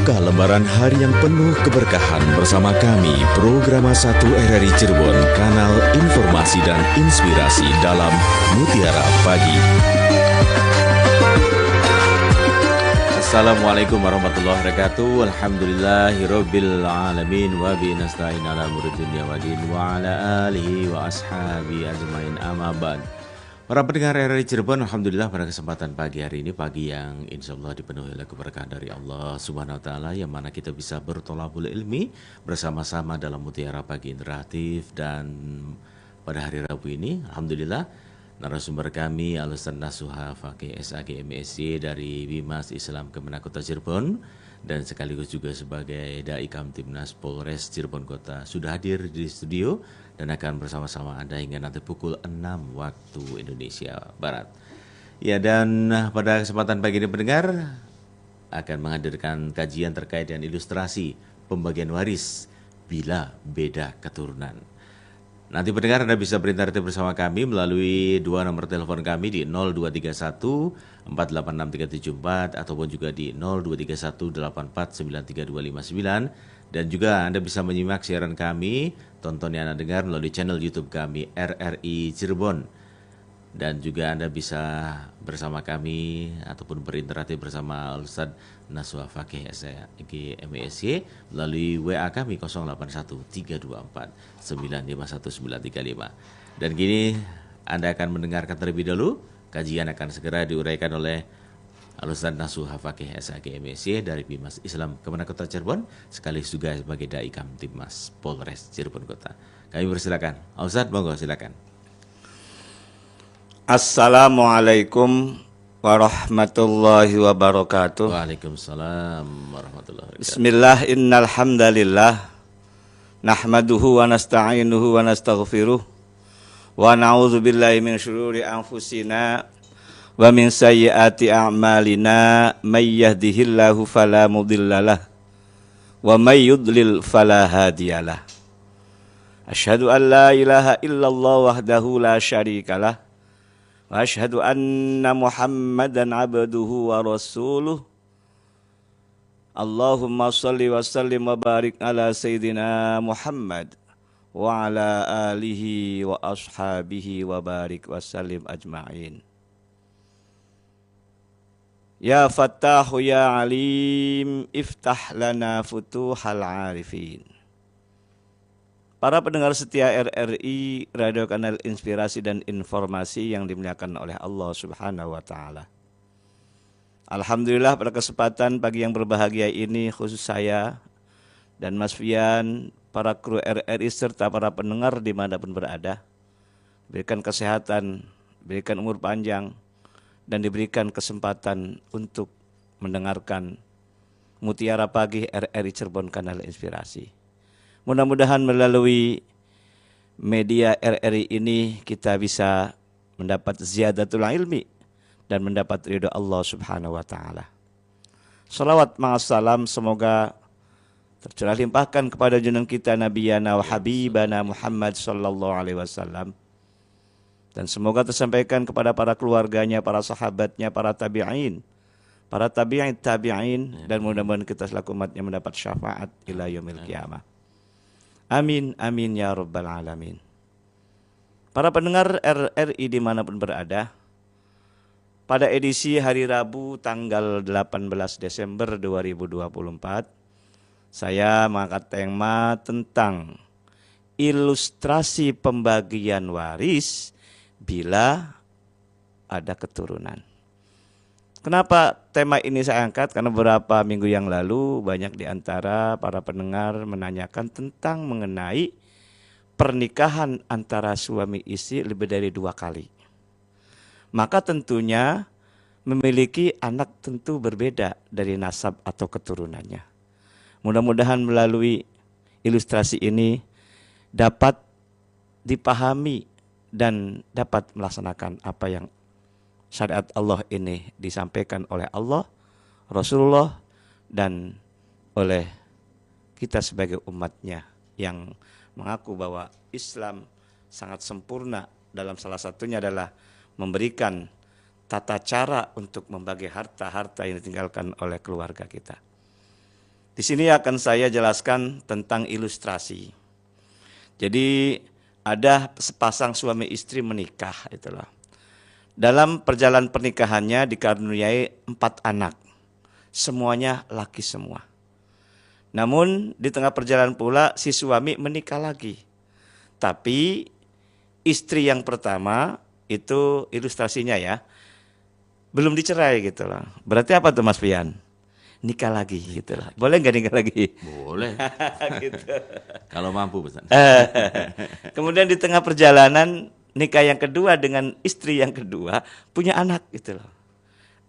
Buka lembaran hari yang penuh keberkahan bersama kami, Programa 1 RRI Cirebon, kanal informasi dan inspirasi dalam Mutiara Pagi. Assalamualaikum warahmatullahi wabarakatuh. Alhamdulillahirabbil alamin wa bi nasta'in ala umuri dunya waddin wa ala alihi wa ashabi ajmain, amma ba'd. Para pendengar RRI Cirebon, alhamdulillah pada kesempatan pagi hari ini, pagi yang insya Allah dipenuhi oleh keberkahan dari Allah Subhanahu wa Ta'ala, yang mana kita bisa bertolabul ilmi bersama-sama dalam Mutiara Pagi Interaktif. Dan pada hari Rabu ini, alhamdulillah, narasumber kami Al-Ustaz Nasuha Fakih SAG MSc dari Bimas Islam Kemenak Kota Cirebon, dan sekaligus juga sebagai Dai Kamtibnas Polres Cirebon Kota sudah hadir di studio dan akan bersama-sama Anda hingga nanti pukul 6 waktu Indonesia Barat. Ya, dan pada kesempatan pagi ini pendengar akan menghadirkan kajian terkait dengan ilustrasi pembagian waris bila beda keturunan. Nanti pendengar Anda bisa berinteraktif bersama kami melalui dua nomor telepon kami di 0231 486 374 ataupun juga di 0231 84 93259. Dan juga Anda bisa menyimak siaran kami, tonton yang Anda dengar melalui channel YouTube kami RRI Cirebon. Dan juga Anda bisa bersama kami ataupun berinteraksi bersama Ustaz Nasuha Fakih SAG MSc melalui WA kami 081 324 951 935. Dan kini Anda akan mendengarkan terlebih dahulu, kajian akan segera diuraikan oleh Al-Ustaz Nasuha Fakih SAG MSc dari Bimas Islam Kemenak Kota Cirebon, sekaligus juga sebagai Dai Kamtibmas Polres Cirebon Kota. Kami persilakan. Al-Ustaz, monggo silakan. Assalamualaikum warahmatullahi wabarakatuh. Waalaikumsalam warahmatullahi wabarakatuh. Bismillah, innal hamdalillah nahmaduhu wa nasta'inuhu wa nastaghfiruh wa na'udzu billahi min syururi anfusina wa min sayyiati a'malina, may yahdihillahu fala mudhillalah wa may yudlil fala hadiyalah. Asyhadu an la ilaha illallah wahdahu la syarikalah wa asyhadu anna Muhammadan abduhu wa rasuluh. Allahumma shalli wa sallim wa barik ala sayyidina Muhammad wa ala alihi wa ashabihi wa barik wa sallim ajma'in. Ya Fattahu ya Alim, iftah lana futuhal arifin. Para pendengar setia RRI, Radio Kanal Inspirasi dan Informasi yang dimuliakan oleh Allah Subhanahu wa Ta'ala. Alhamdulillah pada kesempatan pagi yang berbahagia ini, khusus saya dan Mas Fian, para kru RRI serta para pendengar dimanapun berada, berikan kesehatan, berikan umur panjang, dan diberikan kesempatan untuk mendengarkan Mutiara Pagi RRI Cirebon Kanal Inspirasi. Mudah-mudahan melalui media RRI ini kita bisa mendapat ziyadatul ilmi dan mendapat ridho Allah Subhanahu wa Ta'ala. Salawat ma'assalam semoga tercurah limpahkan kepada junjungan kita Nabiyana wa Habibana Muhammad sallallahu alaihi wasallam, dan semoga tersampaikan kepada para keluarganya, para sahabatnya, para tabi'in, para tabi'in, dan mudah-mudahan kita selaku umatnya mendapat syafaat ila yaumil qiyamah. Amin, amin ya rabbal alamin. Para pendengar RRI dimanapun berada, pada edisi hari Rabu tanggal 18 Desember 2024, saya mengangkat tema tentang ilustrasi pembagian waris bila ada keturunan. Kenapa tema ini saya angkat? Karena beberapa minggu yang lalu banyak di antara para pendengar menanyakan tentang mengenai pernikahan antara suami istri lebih dari 2 kali. Maka tentunya memiliki anak tentu berbeda dari nasab atau keturunannya. Mudah-mudahan melalui ilustrasi ini dapat dipahami dan dapat melaksanakan apa yang syariat Allah ini disampaikan oleh Allah, Rasulullah, dan oleh kita sebagai umatnya yang mengaku bahwa Islam sangat sempurna. Dalam salah satunya adalah memberikan tata cara untuk membagi harta-harta yang ditinggalkan oleh keluarga kita. Di sini akan saya jelaskan tentang ilustrasi. Jadi ada sepasang suami istri menikah, itulah. Dalam perjalanan pernikahannya dikaruniai 4 anak, semuanya laki semua. Namun di tengah perjalanan pula si suami menikah lagi. Tapi istri yang pertama itu ilustrasinya ya, belum dicerai gitu loh. Berarti apa tuh Mas Pian? Nikah lagi gitu loh. Boleh nggak nikah lagi? Boleh. Gitu. Kalau mampu Ustaz. Kemudian di tengah perjalanan nikah yang kedua dengan istri yang kedua punya anak gitu loh.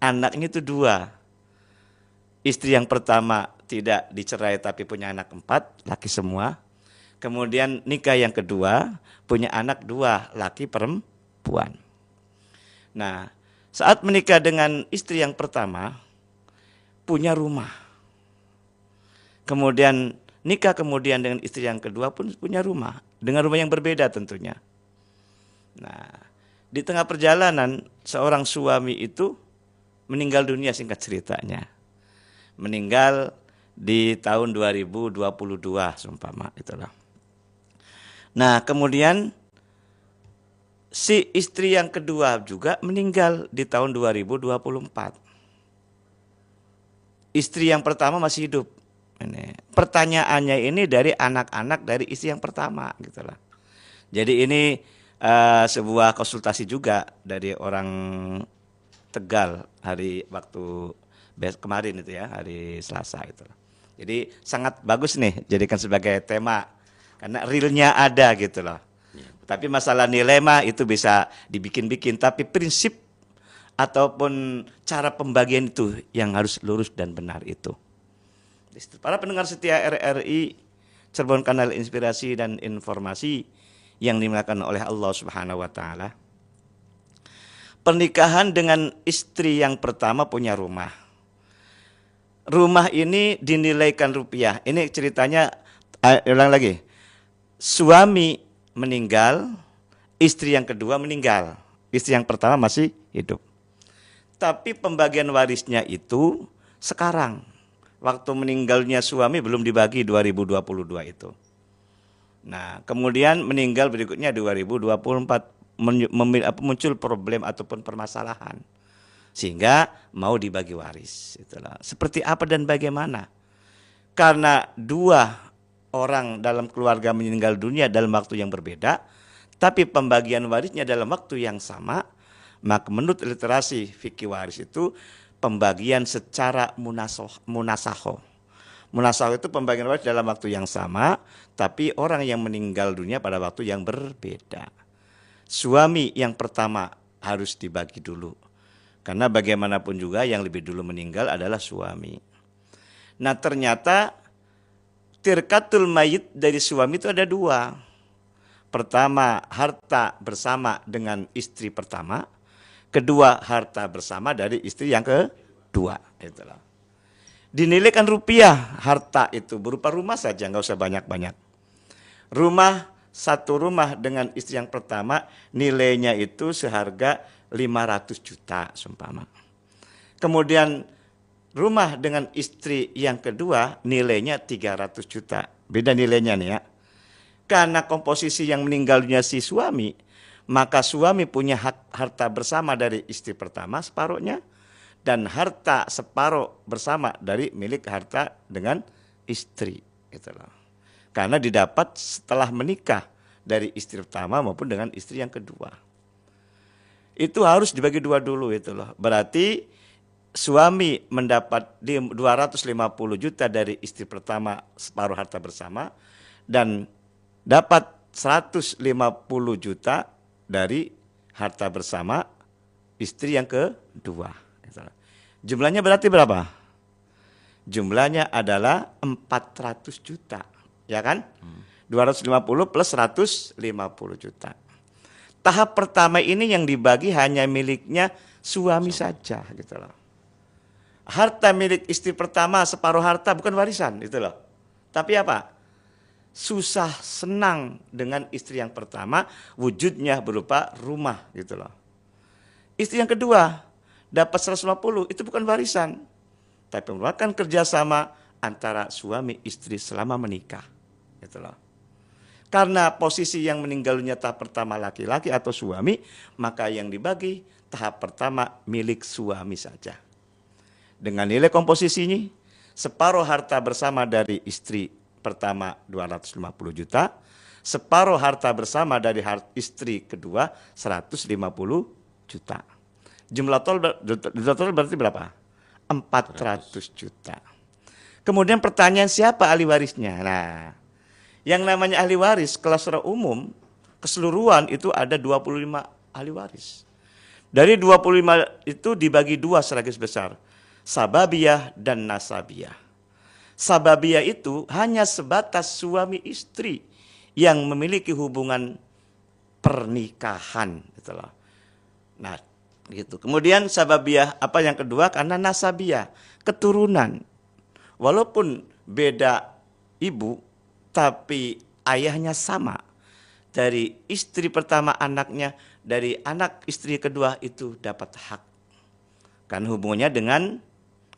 Anaknya itu 2. Istri yang pertama tidak dicerai tapi punya anak 4, laki semua. Kemudian nikah yang kedua punya anak 2, laki perempuan. Nah, saat menikah dengan istri yang pertama punya rumah. Kemudian nikah kemudian dengan istri yang kedua pun punya rumah. Dengan rumah yang berbeda tentunya. Nah, di tengah perjalanan seorang suami itu meninggal dunia singkat ceritanya. Meninggal di tahun 2022 seumpama itulah. Nah, kemudian si istri yang kedua juga meninggal di tahun 2024. Istri yang pertama masih hidup. Ini. Pertanyaannya ini dari anak-anak dari istri yang pertama gitulah. Jadi ini sebuah konsultasi juga dari orang Tegal hari waktu kemarin itu ya, hari Selasa itu. Jadi sangat bagus nih jadikan sebagai tema karena realnya ada gitu loh. Tapi masalah nilai mah itu bisa dibikin-bikin, tapi prinsip ataupun cara pembagian itu yang harus lurus dan benar itu. Para pendengar setia RRI Cirebon Kanal Inspirasi dan Informasi yang dimuliakan oleh Allah Subhanahu wa taala. Pernikahan dengan istri yang pertama punya rumah. Rumah ini dinilaikan rupiah. Ini ceritanya ulang lagi. Suami meninggal, istri yang kedua meninggal. Istri yang pertama masih hidup. Tapi pembagian warisnya itu sekarang. Waktu meninggalnya suami belum dibagi 2022 itu. Nah, kemudian meninggal berikutnya 2024 muncul problem ataupun permasalahan. Sehingga mau dibagi waris. Itulah. Seperti apa dan bagaimana? Karena 2 orang dalam keluarga meninggal dunia dalam waktu yang berbeda, tapi pembagian warisnya dalam waktu yang sama, maka menurut literasi fikih waris itu pembagian secara munasaho. Munasaho itu pembagian waris dalam waktu yang sama, tapi orang yang meninggal dunia pada waktu yang berbeda. Suami yang pertama harus dibagi dulu. Karena bagaimanapun juga yang lebih dulu meninggal adalah suami. Nah ternyata tirkatul mayit dari suami itu ada 2. Pertama harta bersama dengan istri pertama. Kedua harta bersama dari istri yang kedua. Itulah. Dinilaikan rupiah harta itu berupa rumah saja, nggak usah banyak-banyak. Satu rumah dengan istri yang pertama nilainya itu seharga 500 juta seumpama. Kemudian rumah dengan istri yang kedua nilainya 300 juta. Beda nilainya nih ya. Karena komposisi yang meninggal dunia si suami, maka suami punya harta bersama dari istri pertama separuhnya dan harta separuh bersama dari milik harta dengan istri. Itulah. Karena didapat setelah menikah dari istri pertama maupun dengan istri yang kedua. Itu harus dibagi 2 dulu itu loh. Berarti suami mendapat 250 juta dari istri pertama separuh harta bersama dan dapat 150 juta dari harta bersama istri yang kedua. Jumlahnya berarti berapa? Jumlahnya adalah 400 juta. Ya kan? 250 plus 150 juta. Tahap pertama ini yang dibagi hanya miliknya suami saja gitu loh. Harta milik istri pertama separuh harta bukan warisan itu loh. Tapi apa? Susah senang dengan istri yang pertama wujudnya berupa rumah gitu loh. Istri yang kedua dapat 150 itu bukan warisan. Tapi merupakan kerjasama antara suami istri selama menikah. Gitu loh. Karena posisi yang meninggal dunia tahap pertama laki-laki atau suami, maka yang dibagi tahap pertama milik suami saja. Dengan nilai komposisinya, separuh harta bersama dari istri pertama 250 juta, separuh harta bersama dari istri kedua 150 juta. Jumlah total berarti berapa? 400 juta. Kemudian pertanyaan siapa ahli warisnya? Nah, yang namanya ahli waris kelas secara umum keseluruhan itu ada 25 ahli waris. Dari 25 itu dibagi dua secara garis besar, sababiyah dan nasabiyah. Sababiyah itu hanya sebatas suami istri yang memiliki hubungan pernikahan, itulah. Nah, gitu. Kemudian sababiyah apa yang kedua? Karena nasabiyah, keturunan. Walaupun beda ibu, tapi ayahnya sama. Dari istri pertama anaknya, dari anak istri kedua itu dapat hak. Karena hubungannya dengan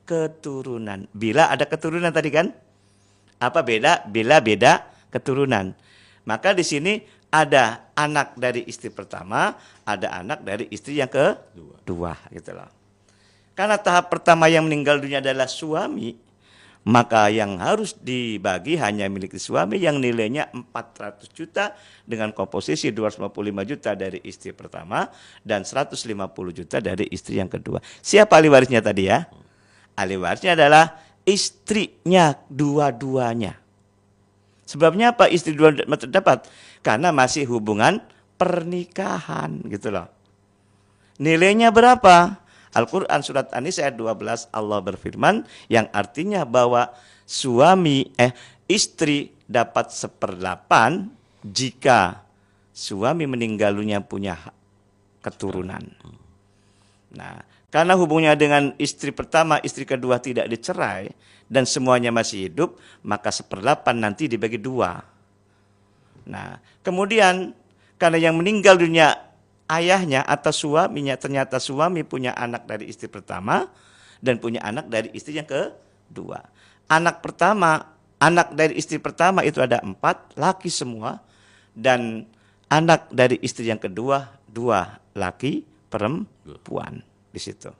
keturunan. Bila ada keturunan tadi kan? Apa beda? Bila beda keturunan. Maka di sini ada anak dari istri pertama, ada anak dari istri yang kedua. Gitu loh. Karena tahap pertama yang meninggal dunia adalah suami, maka yang harus dibagi hanya milik suami yang nilainya 400 juta dengan komposisi 255 juta dari istri pertama dan 150 juta dari istri yang kedua. Siapa ahli warisnya tadi ya? Ahli warisnya adalah istrinya dua-duanya. Sebabnya apa istri dua terdapat? Karena masih hubungan pernikahan gitu loh. Nilainya berapa? Al-Quran surat An-Nisa ayat 12 Allah berfirman yang artinya bahwa istri dapat 1/8 jika suami meninggal dunia punya keturunan. Nah, karena hubungannya dengan istri pertama, istri kedua tidak dicerai dan semuanya masih hidup, maka 1/8 nanti dibagi dua. Nah, kemudian karena yang meninggal dunia ayahnya atau suaminya, ternyata suami punya anak dari istri pertama dan punya anak dari istri yang kedua. Anak dari istri pertama itu ada 4, laki semua, dan anak dari istri yang kedua 2 laki perempuan di situ.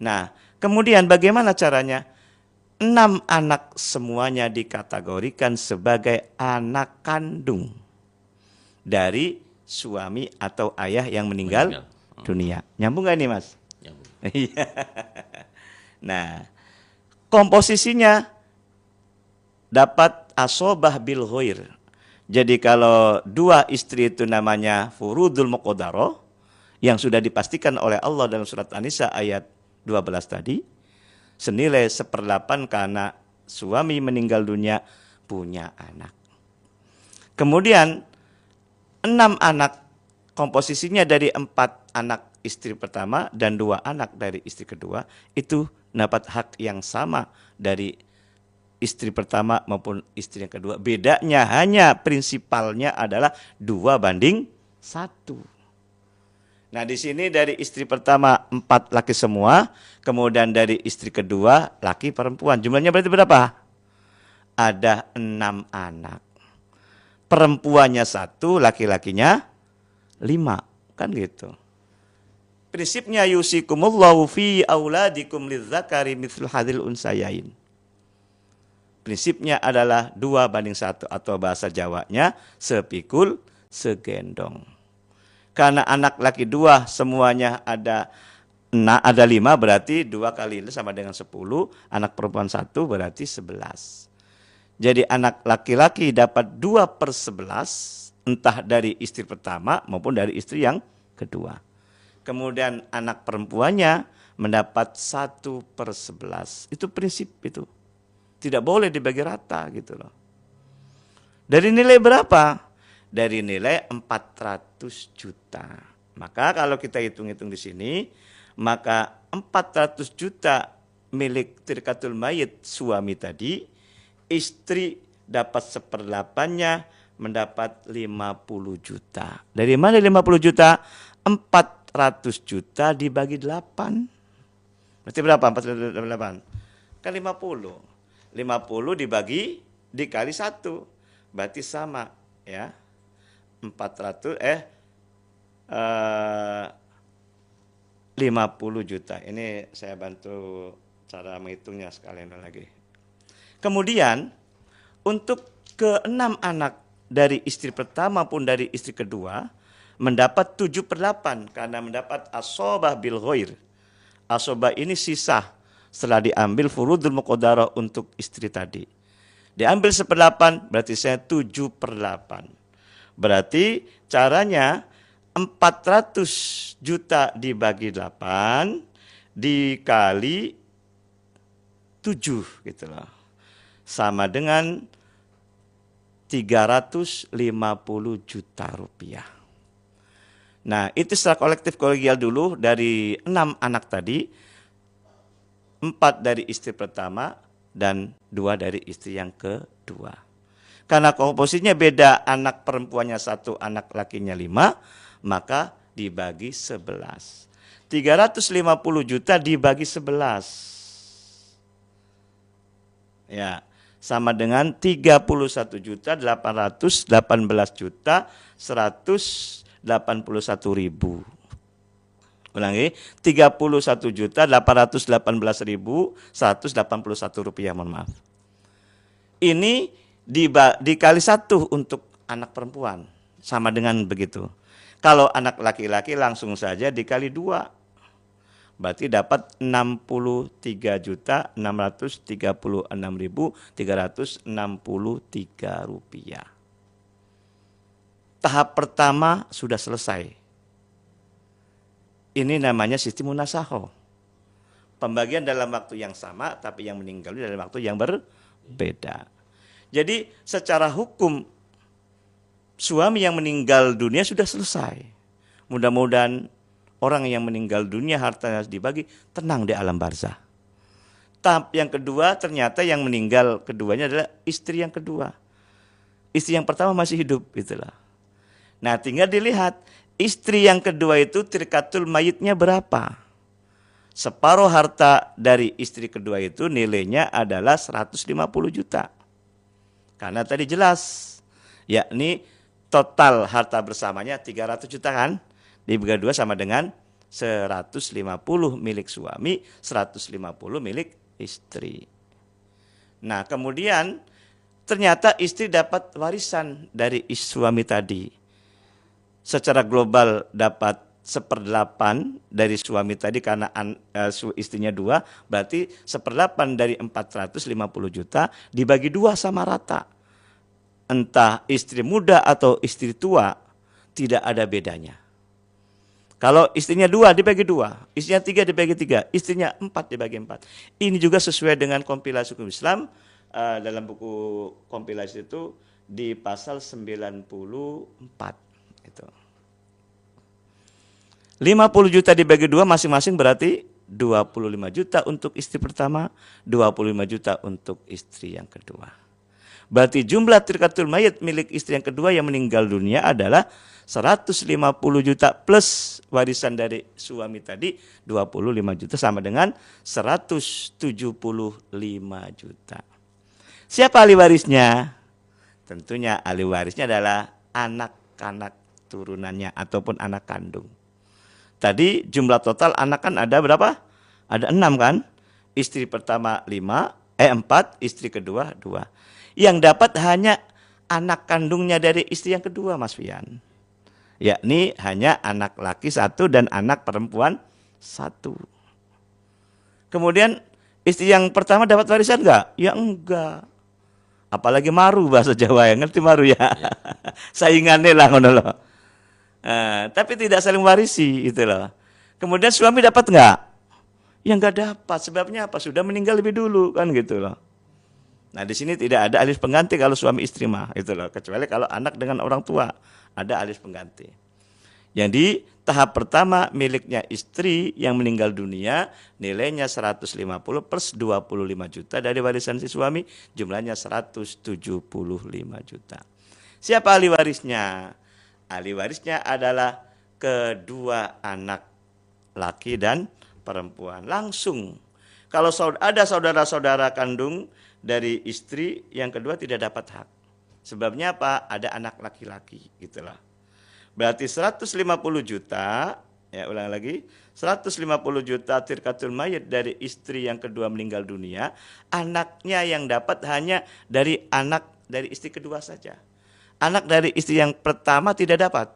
Nah, kemudian bagaimana caranya? 6 anak semuanya dikategorikan sebagai anak kandung dari suami atau ayah yang meninggal dunia. Nyambung gak ini Mas? Nyambung. Nah, komposisinya dapat asobah bil ghair. Jadi kalau 2 istri itu namanya furudul muqaddarah yang sudah dipastikan oleh Allah dalam surat An-Nisa ayat 12 tadi, senilai 1/8 karena suami meninggal dunia punya anak. Kemudian 6 anak komposisinya dari 4 anak istri pertama dan 2 anak dari istri kedua itu dapat hak yang sama dari istri pertama maupun istri yang kedua. Bedanya hanya prinsipalnya adalah 2:1. Nah, di sini dari istri pertama 4 laki semua, kemudian dari istri kedua laki perempuan. Jumlahnya berarti berapa? Ada 6 anak. Perempuannya 1, laki-lakinya 5, kan gitu. Prinsipnya yusikumullahu fi auladikum lidzakari mithlu hadzal unsayain. Prinsipnya adalah 2:1 atau bahasa Jawanya sepikul segendong. Karena anak laki 2 semuanya ada 5 berarti 2 kali ini sama dengan 10, anak perempuan 1 berarti 11. Jadi anak laki-laki dapat 2/11 entah dari istri pertama maupun dari istri yang kedua. Kemudian anak perempuannya mendapat 1/11. Itu prinsip itu. Tidak boleh dibagi rata gitu loh. Dari nilai berapa? Dari nilai 400 juta. Maka kalau kita hitung-hitung di sini, maka 400 juta milik tirkatul mayit suami tadi, istri dapat 1/8-nya mendapat 50 juta. Dari mana 50 juta? 400 juta dibagi 8. Berarti berapa? 408. Kan 50. 50 dikali 1. Berarti sama ya. 50 juta. Ini saya bantu cara menghitungnya sekalian lagi. Kemudian untuk ke-6 anak dari istri pertama pun dari istri kedua mendapat 7/8 karena mendapat asobah bil ghair. Asobah ini sisa setelah diambil furudul muqaddarah untuk istri tadi. Diambil 1/8 berarti saya 7/8. Berarti caranya 400 juta dibagi 8 dikali 7 gitu loh. Sama dengan 350 juta rupiah. Nah, itu secara kolektif kolegial dulu dari 6 anak tadi, 4 dari istri pertama dan 2 dari istri yang kedua. Karena komposisinya beda, anak perempuannya 1, anak lakinya 5, maka dibagi 11. 350 juta dibagi 11. Ya, sama dengan 31 juta 818 juta 181.000. Ulangi, 31 juta 818.181 rupiah, mohon maaf. Ini dikali 1 untuk anak perempuan, sama dengan begitu. Kalau anak laki-laki langsung saja dikali 2. Berarti dapat 63.636.363 rupiah. Tahap pertama sudah selesai. Ini namanya sistem munasaho. Pembagian dalam waktu yang sama, tapi yang meninggal dalam waktu yang berbeda. Jadi secara hukum, suami yang meninggal dunia sudah selesai. Mudah-mudahan orang yang meninggal dunia hartanya dibagi, tenang di alam barzah. Tahap yang kedua, ternyata yang meninggal keduanya adalah istri yang kedua. Istri yang pertama masih hidup, itulah. Nah, tinggal dilihat istri yang kedua itu tirkatul mayitnya berapa. Separuh harta dari istri kedua itu nilainya adalah 150 juta. Karena tadi jelas, yakni total harta bersamanya 300 juta kan? Dibagi 2 sama dengan 150 milik suami, 150 milik istri. Nah, kemudian ternyata istri dapat warisan dari suami tadi. Secara global dapat 1/8 dari suami tadi karena istrinya 2, berarti 1/8 dari 450 juta dibagi 2 sama rata. Entah istri muda atau istri tua, tidak ada bedanya. Kalau istrinya 2 dibagi 2, istrinya 3 dibagi 3, istrinya 4 dibagi 4. Ini juga sesuai dengan kompilasi hukum Islam dalam buku kompilasi itu di pasal 94. Itu. 50 juta dibagi 2 masing-masing berarti 25 juta untuk istri pertama, 25 juta untuk istri yang kedua. Berarti jumlah tirkatul mayit milik istri yang kedua yang meninggal dunia adalah 150 juta plus warisan dari suami tadi 25 juta sama dengan 175 juta. Siapa ahli warisnya? Tentunya ahli warisnya adalah anak-anak turunannya ataupun anak kandung. Tadi jumlah total anak kan ada berapa? Ada 6 kan? Istri pertama 4, istri kedua 2. Yang dapat hanya anak kandungnya dari istri yang kedua, Mas Fian. Yakni hanya anak laki 1 dan anak perempuan 1. Kemudian istri yang pertama dapat warisan enggak? Ya enggak. Apalagi maru bahasa Jawa, ya ngerti maru ya. Saingannya lah ngono loh. Tapi tidak saling warisi itu loh. Kemudian suami dapat enggak? Ya enggak dapat. Sebabnya apa? Sudah meninggal lebih dulu kan gitu loh. Nah, di sini tidak ada alis pengganti kalau suami istri mah itu loh, kecuali kalau anak dengan orang tua ada alis pengganti. Jadi tahap pertama miliknya istri yang meninggal dunia nilainya 150 plus 25 juta dari warisan si suami, jumlahnya 175 juta. Siapa ahli warisnya? Ahli warisnya adalah kedua anak laki dan perempuan. Langsung kalau ada saudara-saudara kandung dari istri, yang kedua tidak dapat hak. Sebabnya apa? Ada anak laki-laki, gitulah. Berarti 150 juta, ya ulang lagi, 150 juta tirkatul mayit dari istri yang kedua meninggal dunia, anaknya yang dapat hanya dari anak dari istri kedua saja. Anak dari istri yang pertama tidak dapat,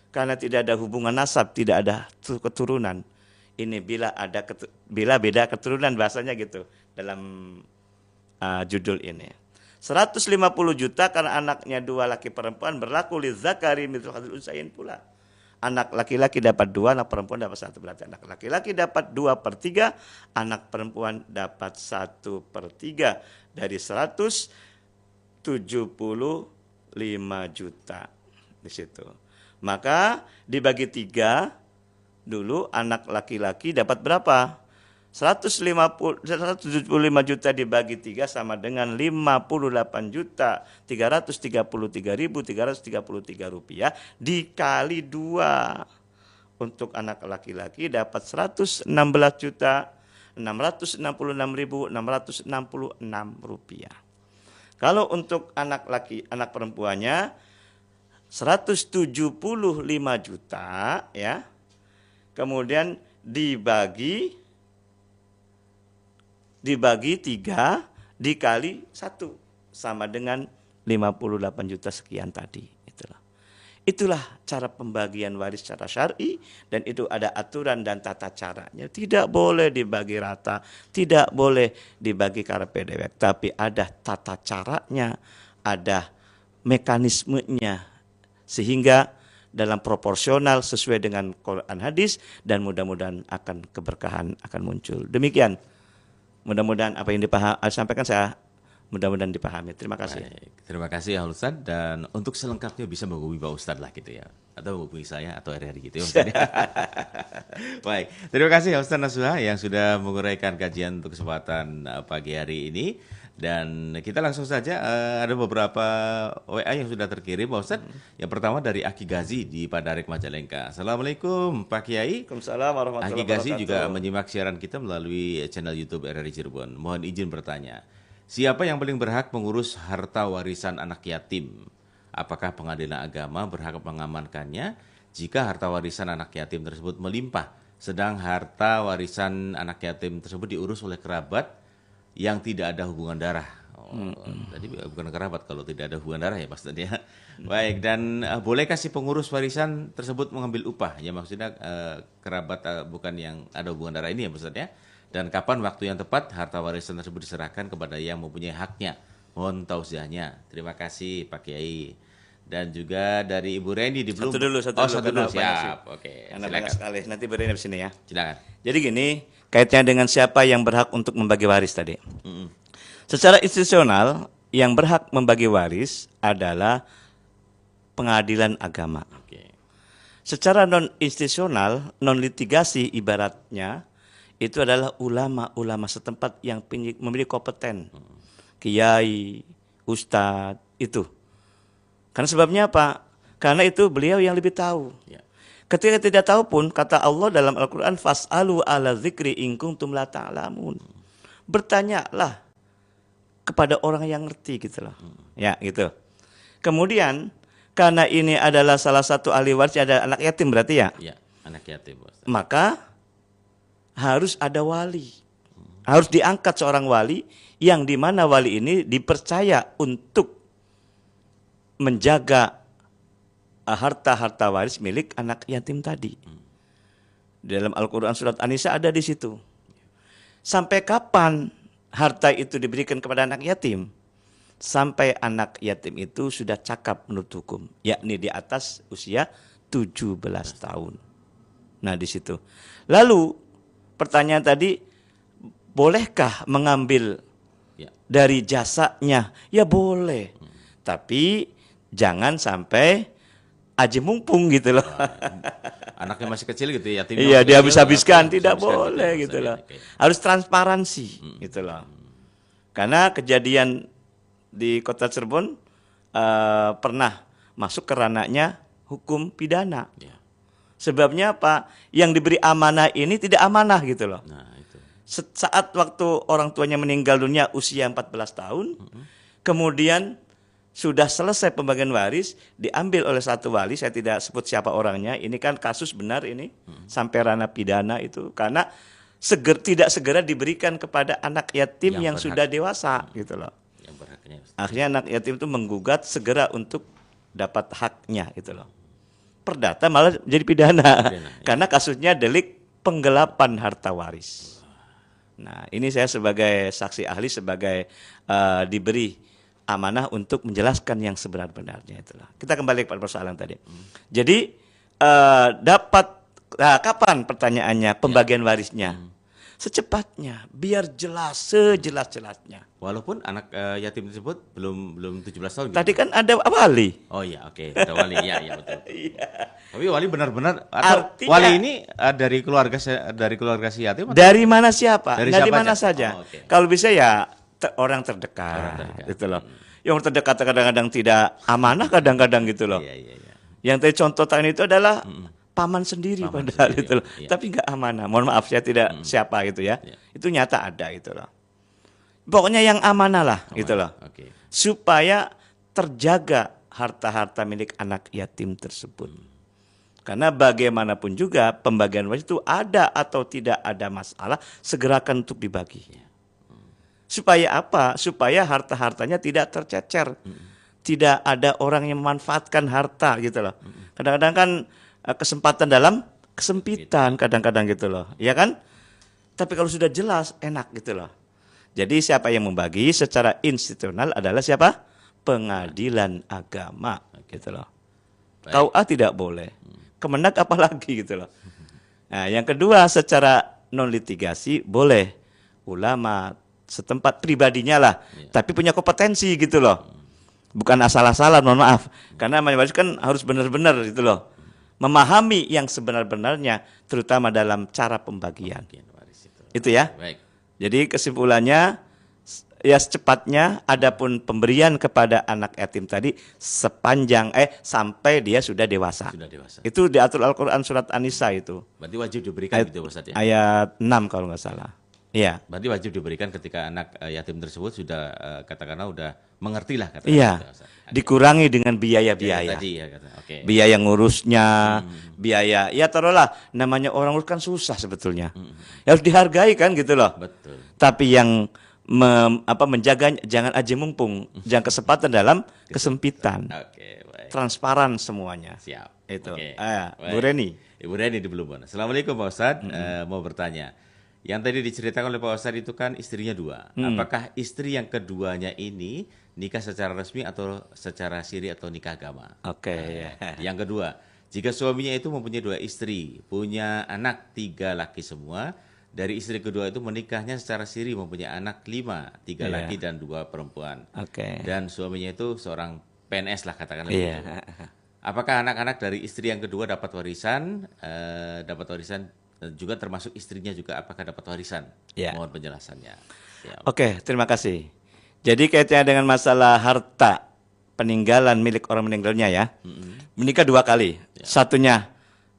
karena tidak ada hubungan nasab, tidak ada keturunan. Ini bila beda keturunan, bahasanya gitu dalam judul ini. 150 juta karena anaknya dua laki perempuan, berlaku li zakari mithlu hadzal unsayain pula. Anak laki-laki dapat 2, anak perempuan dapat 1. Berarti anak laki-laki dapat 2/3, anak perempuan dapat 1/3 dari 175 juta di situ. Maka dibagi 3 dulu, anak laki-laki dapat berapa? 175 juta dibagi 3 sama dengan 58.333.333 rupiah dikali 2. Untuk anak laki-laki dapat 116.666.666 rupiah. Kalau untuk anak perempuannya 175 juta, ya. Kemudian dibagi 3 dikali 1 sama dengan 58 juta sekian tadi. Itulah cara pembagian waris secara syar'i, dan itu ada aturan dan tata caranya. Tidak boleh dibagi rata, tidak boleh dibagi karpe dewek, tapi ada tata caranya, ada mekanismenya, sehingga dalam proporsional sesuai dengan Quran hadis, dan mudah-mudahan akan keberkahan akan muncul. Demikian. Mudah-mudahan apa yang sampaikan saya mudah-mudahan dipahami. Terima kasih. Baik, terima kasih ya Ustadz. Dan untuk selengkapnya bisa menghubungi Pak Ustadz lah gitu ya, atau menghubungi saya atau RRI gitu ya Ustadz. Baik, terima kasih ya Ustadz Nasuha yang sudah menguraikan kajian untuk kesempatan pagi hari ini. Dan kita langsung saja, ada beberapa WA yang sudah terkirim Pak Ustadz. Yang pertama dari Aki Gazi di Padarik Majalengka. Assalamualaikum Pak Kiai. Waalaikumsalam warahmatullahi Aki wabarakatuh. Gazi juga menyimak siaran kita melalui channel YouTube RRI Cirebon. Mohon izin bertanya, siapa yang paling berhak mengurus harta warisan anak yatim? Apakah pengadilan agama berhak mengamankannya jika harta warisan anak yatim tersebut melimpah, sedang harta warisan anak yatim tersebut diurus oleh kerabat yang tidak ada hubungan darah? Tadi bukan kerabat kalau tidak ada hubungan darah ya maksudnya. Baik, dan bolehkah si pengurus warisan tersebut mengambil upah? Ya maksudnya kerabat bukan yang ada hubungan darah ini ya maksudnya. Dan kapan waktu yang tepat harta warisan tersebut diserahkan kepada yang mempunyai haknya? Mohon tausiahnya. Terima kasih Pak Kiai. Dan juga dari Ibu Reni di Belum. Satu dulu. Siap. Oke. Karena banyak sekali. Nanti beri di sini ya. Silakan. Jadi gini, kaitannya dengan siapa yang berhak untuk membagi waris tadi. Secara institusional, yang berhak membagi waris adalah pengadilan agama. Oke. Secara non institusional, non litigasi ibaratnya itu adalah ulama-ulama setempat yang memiliki kompeten, kiai, ustadz itu. Karena sebabnya apa? Karena itu beliau yang lebih tahu. Ya. Ketika tidak tahu pun, kata Allah dalam Al-Quran, fas'alu ala dzikri in kuntum la ta'lamun. Bertanyalah kepada orang yang ngerti gitu loh. Ya, gitu. Kemudian karena ini adalah salah satu ahli waris, ada anak yatim berarti ya? Ya, anak yatim. Maka harus ada wali. Harus diangkat seorang wali, yang dimana wali ini dipercaya untuk menjaga harta-harta waris milik anak yatim tadi. Dalam Al-Quran surat An-Nisa ada di situ. Sampai kapan harta itu diberikan kepada anak yatim? Sampai anak yatim itu sudah cakap menurut hukum, yakni di atas usia 17 tahun. Nah di situ. Lalu pertanyaan tadi, bolehkah mengambil dari jasanya? Ya boleh. Tapi jangan sampai aji mumpung gitu loh. Anaknya masih kecil gitu ya. Iya, dia habis-habiskan, tidak boleh gitu loh. Harus transparansi gitu loh. Karena kejadian di Kota Cirebon pernah masuk ke ranahnya hukum pidana. Sebabnya apa? Yang diberi amanah ini tidak amanah gitu loh. Nah, itu. Saat waktu orang tuanya meninggal dunia usia 14 tahun, kemudian sudah selesai pembagian waris, diambil oleh satu wali, saya tidak sebut siapa orangnya, ini kan kasus benar ini, sampai ranah pidana itu, karena tidak segera diberikan kepada anak yatim yang sudah dewasa, gitu loh. Yang berhaknya. Akhirnya anak yatim itu menggugat segera untuk dapat haknya, gitu loh. Perdata malah jadi pidana, karena kasusnya delik penggelapan harta waris. Nah, ini saya sebagai saksi ahli, sebagai diberi amanah untuk menjelaskan yang sebenar-benarnya itulah. Kita kembali kepada persoalan tadi. Jadi kapan pertanyaannya pembagian warisnya? Secepatnya, biar jelas, sejelas-jelasnya. Walaupun anak yatim tersebut belum 17 tahun. Tadi gitu. kan ada wali. Oh iya, oke, ada wali, ya betul. Tapi wali benar-benar Artinya, wali ini dari keluarga si yatim? Dari mana siapa? Dari mana aja? saja. Oh, okay. Kalau bisa ya orang terdekat, gitu loh. Yang terdekat kadang-kadang tidak amanah, kadang-kadang gitu loh. Iya. Yang tadi contoh tadi itu adalah paman sendiri padahal sendiri, gitu loh. iya. Tapi nggak amanah. Mohon maaf saya tidak siapa gitu ya. Itu nyata ada gitu loh. Pokoknya yang amanah lah gitu loh. Okay. Supaya terjaga harta-harta milik anak yatim tersebut. Karena bagaimanapun juga pembagian waris itu ada atau tidak ada masalah, segerakan untuk dibagi. Supaya apa? Supaya harta-hartanya tidak tercecer. Tidak ada orang yang memanfaatkan harta gitu loh. Kadang-kadang kan kesempatan dalam kesempitan kadang-kadang gitu loh. Ya kan? Tapi kalau sudah jelas enak gitu loh. Jadi siapa yang membagi secara institusional adalah siapa? Pengadilan agama gitu loh. KUA tidak boleh. Kemenag apalagi gitu loh. Nah, yang kedua secara non litigasi boleh ulama setempat pribadinya lah, tapi punya kompetensi gitu loh. Bukan asal-asalan, mohon maaf. Karena waris kan harus benar-benar gitu loh. Memahami yang sebenar-benarnya terutama dalam cara pembagian. Itu ya. Baik. Jadi kesimpulannya ya secepatnya adapun pemberian kepada anak yatim tadi sepanjang sampai dia sudah dewasa. Sudah dewasa. Itu diatur Al-Qur'an surat An-Nisa itu. Berarti wajib diberikan gitu Ustaz ya. Ayat 6 kalau nggak salah. Iya. Berarti wajib diberikan ketika anak yatim tersebut sudah katakanlah udah mengerti lah katakanlah. Iya. Dikurangi dengan biaya-biaya. Tadi ya kata. Oke. Biaya ngurusnya, biaya ya taruhlah namanya orang urus kan susah sebetulnya. Ya harus dihargai kan gitu loh. Betul. Tapi yang menjaga jangan aja mumpung, jangan kesempatan dalam kesempitan. Oke, baik. Transparan semuanya. Siap. Itu. Oke. Bu Reni. Ibu Reni di Belum. Assalamualaikum Pak Ustadz. Mau bertanya. Yang tadi diceritakan oleh Pak Ustadz itu kan istrinya 2. Apakah istri yang keduanya ini nikah secara resmi atau secara siri atau nikah agama? Oke. Yang kedua, jika suaminya itu mempunyai 2 istri, punya anak 3 laki semua, dari istri kedua itu menikahnya secara siri mempunyai anak 5, 3 laki dan 2 perempuan. Oke. Dan suaminya itu seorang PNS lah katakanlah begitu. Apakah anak-anak dari istri yang kedua dapat warisan? Juga termasuk istrinya juga apakah dapat warisan? Mohon penjelasannya. Oke, terima kasih. Jadi kaitannya dengan masalah harta peninggalan milik orang meninggalnya ya. Menikah 2 kali. Satunya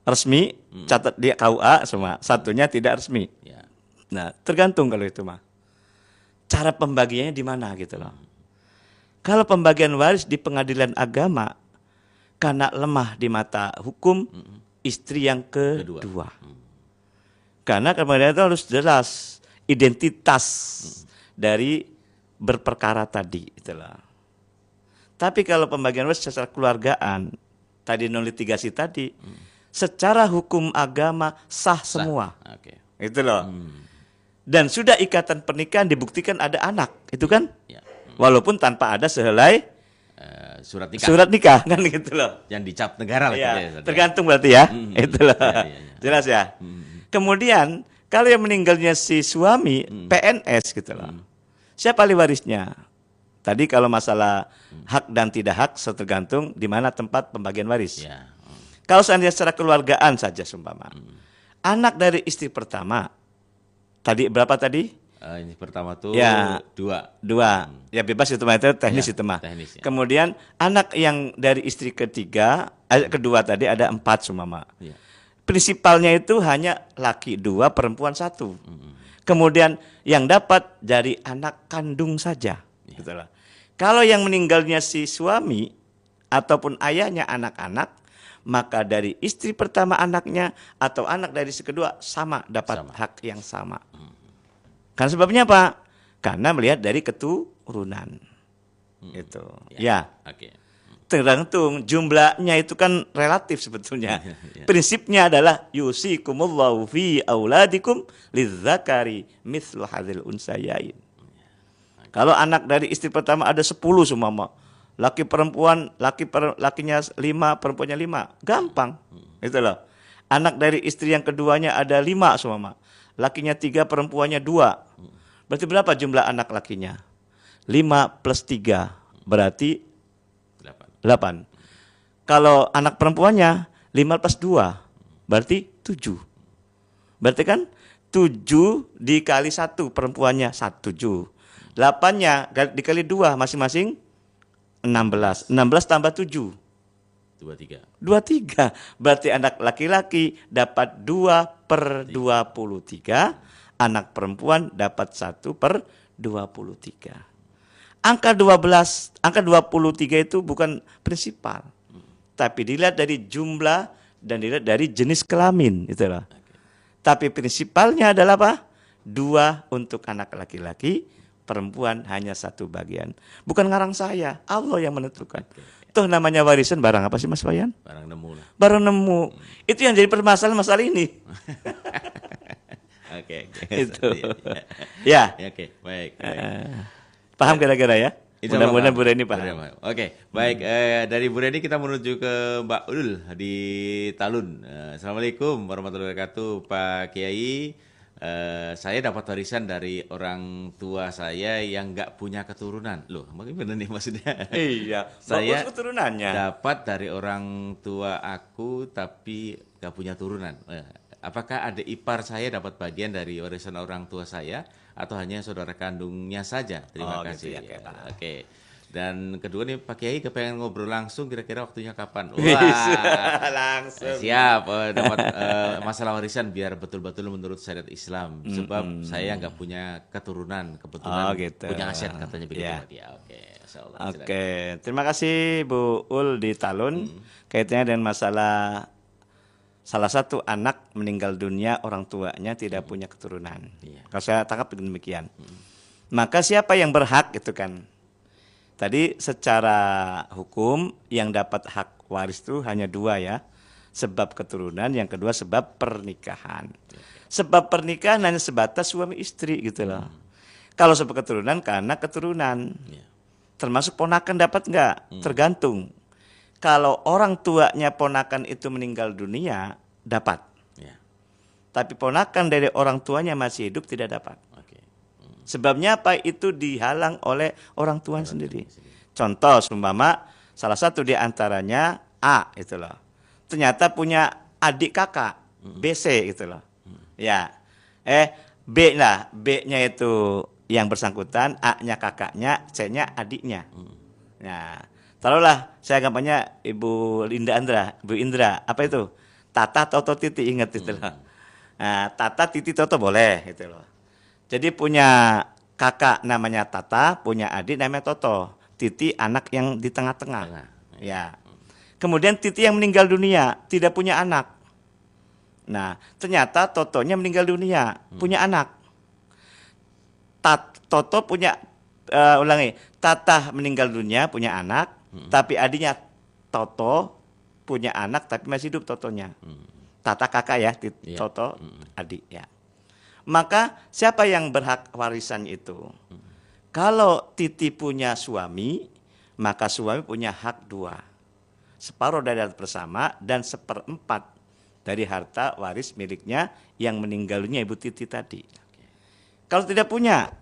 resmi, catat di KUA semua. Satunya tidak resmi. Nah, tergantung kalau itu mah. Cara pembagiannya di mana gitu loh. Kalau pembagian waris di pengadilan agama karena lemah di mata hukum istri yang kedua. Karena kemudian itu harus jelas identitas dari berperkara tadi itulah. Tapi kalau pembagian waris secara keluargaan tadi non litigasi tadi secara hukum agama sah semua. Itu loh. Dan sudah ikatan pernikahan dibuktikan ada anak, itu kan? Walaupun tanpa ada sehelai surat nikah kan gitu loh. Yang dicap negara lah. Tergantung berarti ya. Itulah. Jelas ya. Kemudian kalau yang meninggalnya si suami PNS gitu loh. Siapa ahli warisnya? Tadi kalau masalah hak dan tidak hak tergantung di mana tempat pembagian waris. Kalau seandainya secara keluargaan saja sumpama. Anak dari istri pertama tadi berapa tadi? Ini pertama tuh 2. Ya bebas itu mah, itu teknis itu mah. Kemudian anak yang dari istri kedua tadi ada 4 sumpama. Prinsipalnya itu hanya laki 2, perempuan 1. Kemudian yang dapat dari anak kandung saja. Gitu loh. Kalau yang meninggalnya si suami ataupun ayahnya anak-anak, maka dari istri pertama anaknya atau anak dari si kedua sama dapat hak yang sama. Karena sebabnya apa? Karena melihat dari keturunan. Itu. Ya. Oke. Tergantung jumlahnya itu kan relatif sebetulnya. Prinsipnya adalah yusikumullahu fi auladikum lidzakari mithlu hadzal unsayain. Kalau anak dari istri pertama ada 10 semua, laki perempuan, lakinya 5, perempuannya 5, gampang. Itu loh. Anak dari istri yang keduanya ada 5 semua, lakinya 3, perempuannya 2. Berarti berapa jumlah anak lakinya? 5 plus 3 berarti 8. Kalau anak perempuannya 5 plus 2 berarti 7. Berarti kan 7 dikali 1 perempuannya 7. 8-nya dikali 2 masing-masing 16. 16 tambah 7. 23. Berarti anak laki-laki dapat 2/23. Anak perempuan dapat 1/23. Angka 23 itu bukan prinsipal. Tapi dilihat dari jumlah dan dilihat dari jenis kelamin, itulah. Tapi prinsipalnya adalah apa? 2 untuk anak laki-laki, perempuan hanya 1 bagian. Bukan ngarang saya, Allah yang menentukan. Itu namanya warisan barang apa sih Mas Wayan? Barang nemu lah. Barang nemu. Itu yang jadi permasalahan masalah ini. Oke. Itu. Ya. Oke, baik. Paham kira-kira ya? Mudah-mudahan Bu Reni paham. Oke, baik. Dari Bu Reni kita menuju ke Mbak Ulul di Talun. Assalamualaikum warahmatullahi wabarakatuh, Pak Kiai. Saya dapat warisan dari orang tua saya yang nggak punya keturunan. Loh, mungkin benar nih maksudnya. Iya. Saya keturunannya dapat dari orang tua aku tapi nggak punya turunan. Apakah ada ipar saya dapat bagian dari warisan orang tua saya atau hanya saudara kandungnya saja? Terima kasih. Gitu ya, Oke. Dan kedua nih Pak Kiai kepengen ngobrol langsung, kira-kira waktunya kapan? Wah, langsung. Siap dapat masalah warisan biar betul-betul menurut syariat Islam. Sebab saya nggak punya keturunan, kebetulan gitu. punya aset katanya begitu Ya. Pak. Ya, oke. Insyaallah, Oke, terima kasih Bu Ul di Talun. Kaitannya dengan masalah salah satu anak meninggal dunia, orang tuanya tidak punya keturunan. Kalau saya tangkap demikian. Maka siapa yang berhak itu kan? Tadi secara hukum yang dapat hak waris itu hanya 2 ya. Sebab keturunan, yang kedua sebab pernikahan. Sebab pernikahan hanya sebatas suami istri gitu loh. Kalau sebab keturunan karena keturunan. Termasuk ponakan dapat enggak? Tergantung. Kalau orang tuanya ponakan itu meninggal dunia, dapat. Tapi ponakan dari orang tuanya masih hidup tidak dapat. Sebabnya apa? Itu dihalang oleh orang tua sendiri. Contoh, seumpama salah satu di antaranya A itu loh. Ternyata punya adik kakak, BC gitu loh. Ya. B lah, B-nya itu yang bersangkutan, A-nya kakaknya, C-nya adiknya. Nah, taruhlah saya gambarnya Ibu Indra, apa itu? Tata, Toto, Titi, ingat itu loh. Nah, Tata, Titi, Toto boleh gitu loh. Jadi punya kakak namanya Tata, punya adik namanya Toto. Titi anak yang di tengah-tengah. Ya. Kemudian Titi yang meninggal dunia, tidak punya anak. Nah, ternyata Totonya meninggal dunia, punya anak. Toto punya Tata meninggal dunia, punya anak, tapi adiknya Toto punya anak tapi masih hidup Totonya. Tata kakak ya, Toto adik ya. Maka siapa yang berhak warisan itu? Kalau Titi punya suami, maka suami punya hak 2. Separuh dari harta bersama dan 1/4 dari harta waris miliknya yang meninggalnya Ibu Titi tadi. Kalau tidak punya,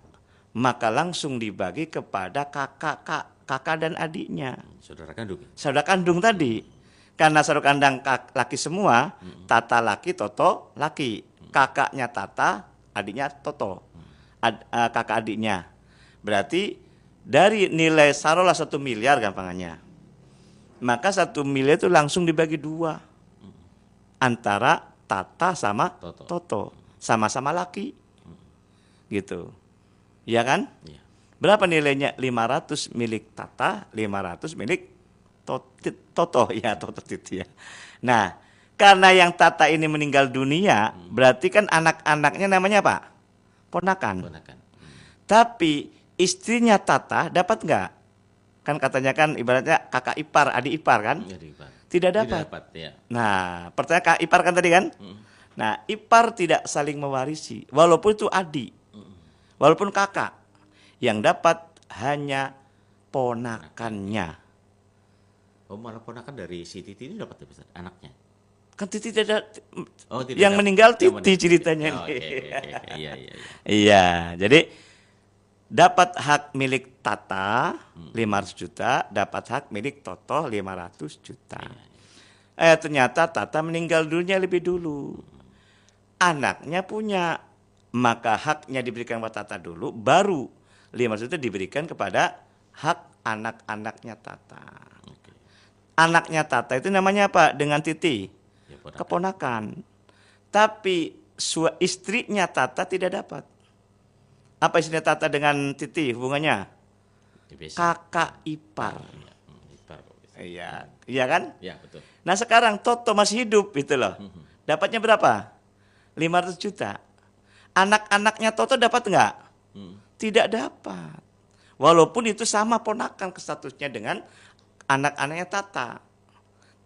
maka langsung dibagi kepada kakak dan adiknya. Saudara kandung tadi. Karena saudara kandung laki semua, Tata laki, Toto laki. Kakaknya Tata, adiknya Toto, kakak adiknya. Berarti dari nilai sarolah 1 miliar gampangannya. Maka 1 miliar itu langsung dibagi 2. Antara Tata sama Toto. Sama-sama laki. gitu. Iya kan? Iya. Berapa nilainya? 500 milik Tata, 500 milik Toto. Ya, Toto Titi ya. Nah, karena yang Tata ini meninggal dunia, berarti kan anak-anaknya namanya apa? Ponakan. Ponakan. Tapi istrinya Tata dapat nggak? Kan katanya kan ibaratnya kakak ipar, adik ipar kan? Iya, Pak. Tidak Tidak dapat. dapat, ya. Nah, pertanyaan kakak ipar kan tadi kan? Nah, ipar tidak saling mewarisi, walaupun itu adik, walaupun kakak, yang dapat hanya ponakannya. Oh, malah ponakan dari si Titi ini dapat ya, Ustaz? Anaknya. Kan Titi tidak, Oh, tidak yang dapat. meninggal Yang Titi ceritanya Oh, nih. oke. Iya, iya, iya. Iya, jadi dapat hak milik Tata 500 juta, dapat hak milik Toto 500 juta. Ternyata Tata meninggal dunia lebih dulu. Anaknya punya, maka haknya diberikan kepada Tata dulu, baru 500 juta diberikan kepada hak anak-anaknya Tata. Oke. Anaknya Tata itu namanya apa? Dengan Titi? Ya, ponakan. Keponakan. Tapi istrinya Tata tidak dapat. Apa istrinya Tata dengan Titi hubungannya? Ya, biasa. Kakak ipar. Iya, ipar kok. Iya, iya kan? Ya, betul. Nah sekarang Toto masih hidup gitu loh. Dapatnya berapa? 500 juta. Anak-anaknya Toto dapat nggak? Tidak dapat. Walaupun itu sama ponakan statusnya dengan anak-anaknya Tata.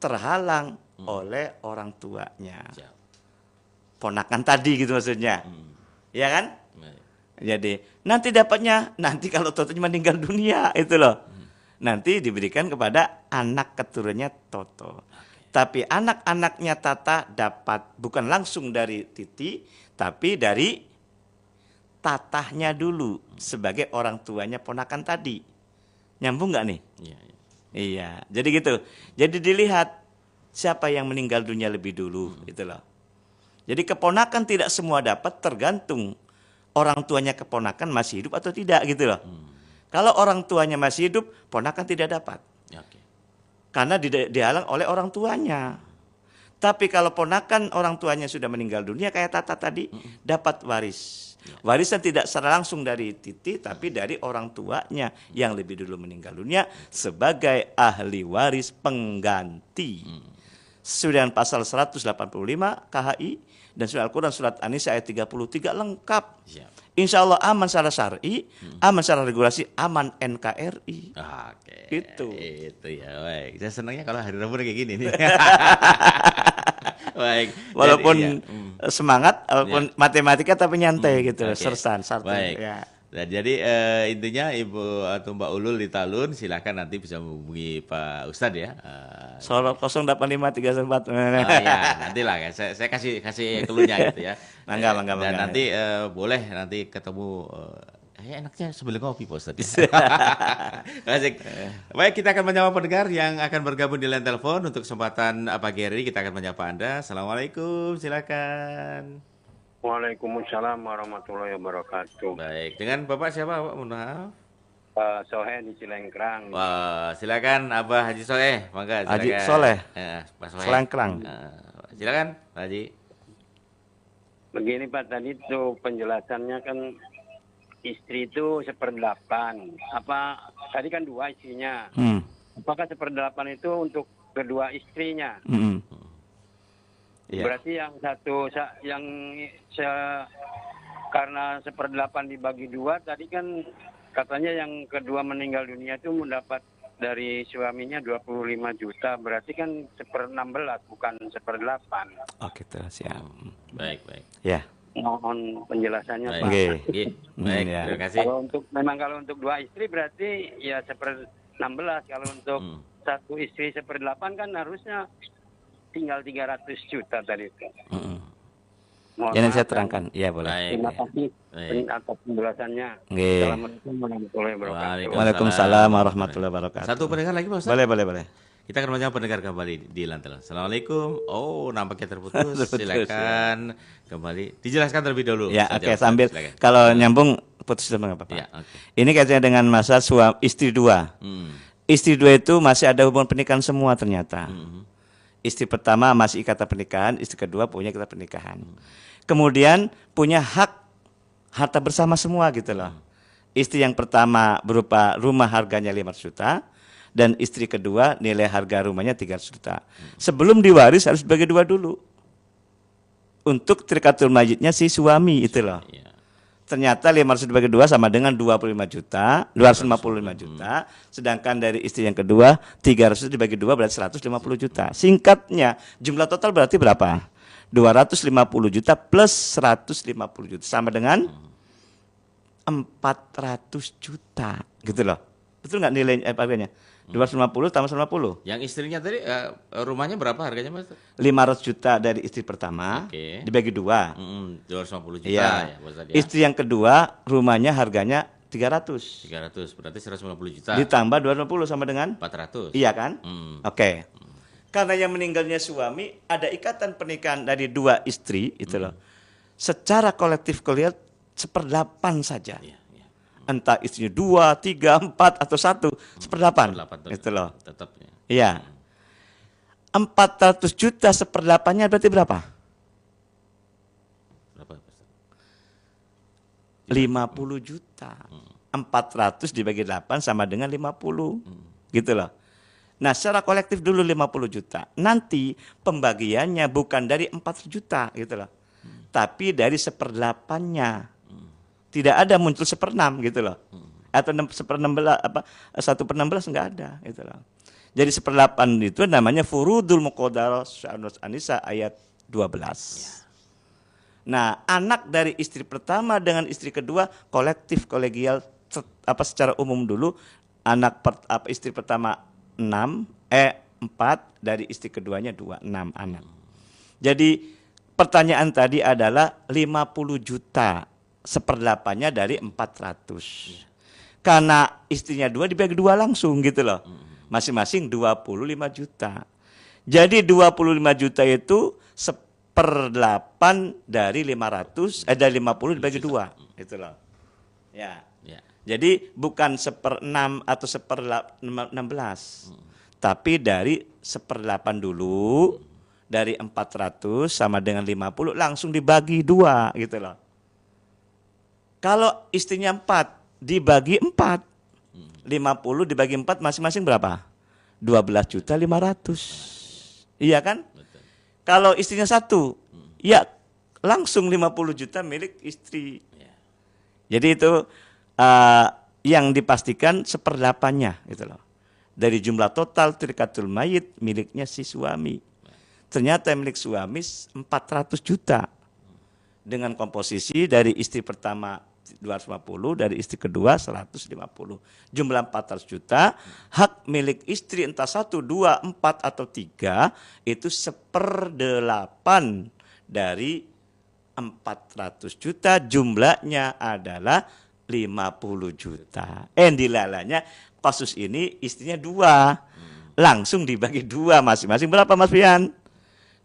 Terhalang oleh orang tuanya. Siap. Ponakan tadi gitu maksudnya. Iya kan? Baik. Jadi nanti dapatnya, nanti kalau Toto meninggal dunia itu loh. Nanti diberikan kepada anak keturunannya Toto. Tapi anak-anaknya Tata dapat bukan langsung dari Titi, tapi dari Tatahnya dulu sebagai orang tuanya ponakan tadi. Nyambung nggak nih? Iya, iya. Iya, jadi gitu. Jadi dilihat siapa yang meninggal dunia lebih dulu, gitu loh. Jadi keponakan tidak semua dapat, tergantung orang tuanya keponakan masih hidup atau tidak, gitu loh. Kalau orang tuanya masih hidup, ponakan tidak dapat. Ya, oke. Karena dihalang oleh orang tuanya. Tapi kalau ponakan orang tuanya sudah meninggal dunia kayak Tata tadi, dapat waris. Warisan tidak secara langsung dari Titi, tapi dari orang tuanya yang lebih dulu meninggal dunia sebagai ahli waris pengganti. Sesuai dengan pasal 185 KHI dan surat Al-Quran surat An-Nisa ayat 33 lengkap. Siap. Insya Allah aman secara syar'i, aman secara regulasi, aman NKRI. Oke. Gitu. Itu ya, baik. Saya senangnya kalau hari Rabu kayak gini nih. Baik. Walaupun Jadi, semangat, walaupun matematika tapi nyantai gitu, oke. sersan, Baik. ya. Nah, jadi intinya Ibu atau Mbak Ulul di Talun silakan nanti bisa menghubungi Pak Ustadz ya. Solo 08534. Ya, nantilah ya. Saya kasih keluhnya gitu ya. Mangga. Dan nanti boleh nanti ketemu enaknya sebelum ngopi Pak Ustadz. Asik. Baik, kita akan menyapa pendengar yang akan bergabung di line telepon untuk kesempatan pagi hari ini. Kita akan menyapa Anda. Assalamualaikum, silakan. Waalaikumsalam warahmatullahi wabarakatuh. Baik, dengan Bapak siapa Pak? Mohon maaf. Sohe di Cilengkrang. Wah, silakan Abah Haji Soleh, mangga silakan. Haji Soleh. Pak Soleh. Selengkrang. Silakan Pak Haji. Begini Pak, tadi tuh penjelasannya kan istri itu 1/8. Apa tadi kan 2 istrinya. Apakah 1/8 itu untuk kedua istrinya? Iya. Berarti yang satu karena 1/8 dibagi 2 tadi kan katanya yang kedua meninggal dunia itu mendapat dari suaminya 25 juta. Berarti kan 1/16 bukan 1/8. Oke, terus ya. Baik. Ya. Mohon penjelasannya Baik. Pak. Oke. Baik, Ya. terima kasih. Kalau untuk 2 istri berarti ya 1/16. Kalau untuk satu istri 1/8 kan harusnya tinggal 300 juta tadi itu. Mohon Ini maaf, saya terangkan. Iya, boleh. Baik. Terima kasih Baik. atas penjelasannya. Oke. Assalamualaikum warahmatullahi wabarakatuh. Waalaikumsalam warahmatullahi wabarakatuh. Satu pendengar lagi Pak Ustadz. Boleh. Kita akan menyapa pendengar kembali di lantai. Assalamualaikum. Oh, nampaknya terputus. Terputus, Silakan kembali. Dijelaskan terlebih dulu. Ya, Ustadz oke, Ustadz. sambil Silakan. kalau nyambung putus sama apa-apa. Ya, oke. Ini kaitannya dengan masa istri 2. Istri 2 itu masih ada hubungan pernikahan semua ternyata. Istri pertama masih ikatan pernikahan, istri kedua punya ikatan pernikahan. Kemudian punya hak harta bersama semua gitu loh. Istri yang pertama berupa rumah harganya 500 juta dan istri kedua nilai harga rumahnya 300 juta. Sebelum diwaris harus bagi dua dulu. Untuk trikatul majidnya si suami itu loh. Iya. Ternyata 500 dibagi 2 sama dengan 25 juta, 255 juta. Sedangkan dari istri yang kedua 300 dibagi 2 berarti 150 juta. Singkatnya jumlah total berarti berapa? 250 juta plus 150 juta sama dengan 400 juta gitu loh. Betul nggak nilai harganya? 250 tambah 150. Yang istrinya tadi rumahnya berapa harganya Mas? 500 juta dari istri pertama Oke. dibagi 2. 250 juta Iya. ya Bos tadi ya. Istri yang kedua rumahnya harganya 300. 300 berarti 150 juta. Ditambah 250 sama dengan 400. iya kan? Hmm. Oke. Karena yang meninggalnya suami ada ikatan pernikahan dari dua istri itu loh. Secara kolektif kalian 1/8 saja. Iya, iya. Entah istrinya 2, 3, 4 atau 1, 1/8. 1/8 Itu loh. tetap ya. Iya. 400 juta 1/8-nya berarti berapa? Berapa Mas? 50 juta. 400 dibagi 8 sama dengan 50. Gitu loh. Nah, secara kolektif dulu 50 juta. Nanti pembagiannya bukan dari 4 juta gitu loh. Tapi dari 1/8-nya. Tidak ada muncul 1/6 gitu loh. Atau 1/16 apa 1/16 enggak ada gitu loh. Jadi 1/8 itu namanya furudul muqaddarah An-Nisa ayat 12. Nah, anak dari istri pertama dengan istri kedua kolektif kolegial secara umum dulu anak istri pertama 4 dari istri keduanya 2, 6 anak. Jadi pertanyaan tadi adalah 50 juta 1/8-nya dari 400. Karena istrinya 2 dibagi 2 langsung gitu loh. Masing-masing 25 juta. Jadi 25 juta itu 1/8 dari 500 dari 50 dibagi 2 gitu loh. Ya. Ya. Jadi bukan 1/6 atau 1/16. Tapi dari 1/8 dulu, dari 400 sama dengan 50 langsung dibagi 2 gitu loh. Kalau istrinya 4 dibagi 4, 50 dibagi 4 masing-masing berapa? 12.500.000. Iya kan? Betul. Kalau istrinya 1, ya langsung 50 juta milik istri. Ya. Jadi itu yang dipastikan 1/8-nya gitu loh. Dari jumlah total trikatul mayit miliknya si suami. Ternyata milik suami 400 juta. Dengan komposisi dari istri pertama 250, dari istri kedua 150. Jumlah 400 juta, hak milik istri entah 1, 2, 4 atau 3 itu 1/8 dari 400 juta, jumlahnya adalah 50 juta. Dilalanya kasus ini istrinya 2. Langsung dibagi 2 masing-masing. Berapa Mas Pian?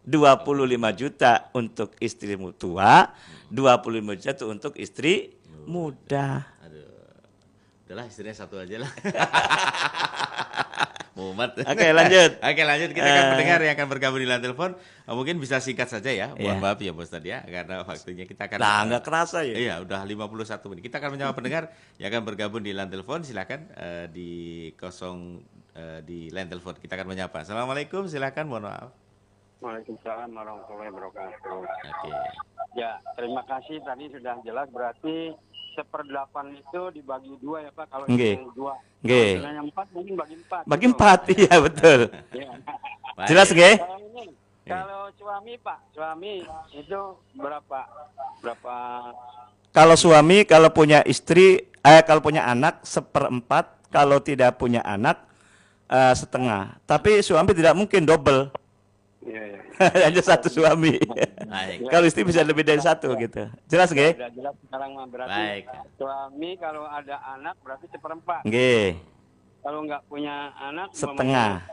25 juta untuk istri tua, 25 juta itu untuk istri muda. Aduh. Udahlah istrinya 1 aja lah. Muhammad. Oke, lanjut. Oke, lanjut. Kita akan mendengar yang akan bergabung di line telepon. Mungkin bisa singkat saja ya. Mohon maaf ya Bos tadi ya, karena waktunya kita akan nggak kerasa ya. Iya, udah 51 menit. Kita akan menjawab pendengar yang akan bergabung di line telepon. Silakan di line telepon. Kita akan menyapa. Assalamualaikum, silakan. Mohon maaf. Waalaikumsalam warahmatullahi wabarakatuh. Oke. Ya, terima kasih tadi sudah jelas. Berarti 1/8 itu dibagi 2 ya Pak. Kalau Nggih. itu 2. Nggih. Kalau yang 4 mungkin bagi 4. Bagi 4, iya betul. Ya. Baik. Jelas nggih? Kalau ini, kalau suami Pak, suami itu berapa? Kalau suami kalau punya istri, kalau punya anak 1/4, kalau tidak punya anak setengah. Tapi suami tidak mungkin double. Iya, iya. Hanya 1 suami. Baik. Kalau istri bisa lebih dari 1 gitu. Jelas nggih? Sudah jelas sekarang mah berarti Baik. suami kalau ada anak berarti 1/4. Nggih. Kalau nggak punya anak Setengah.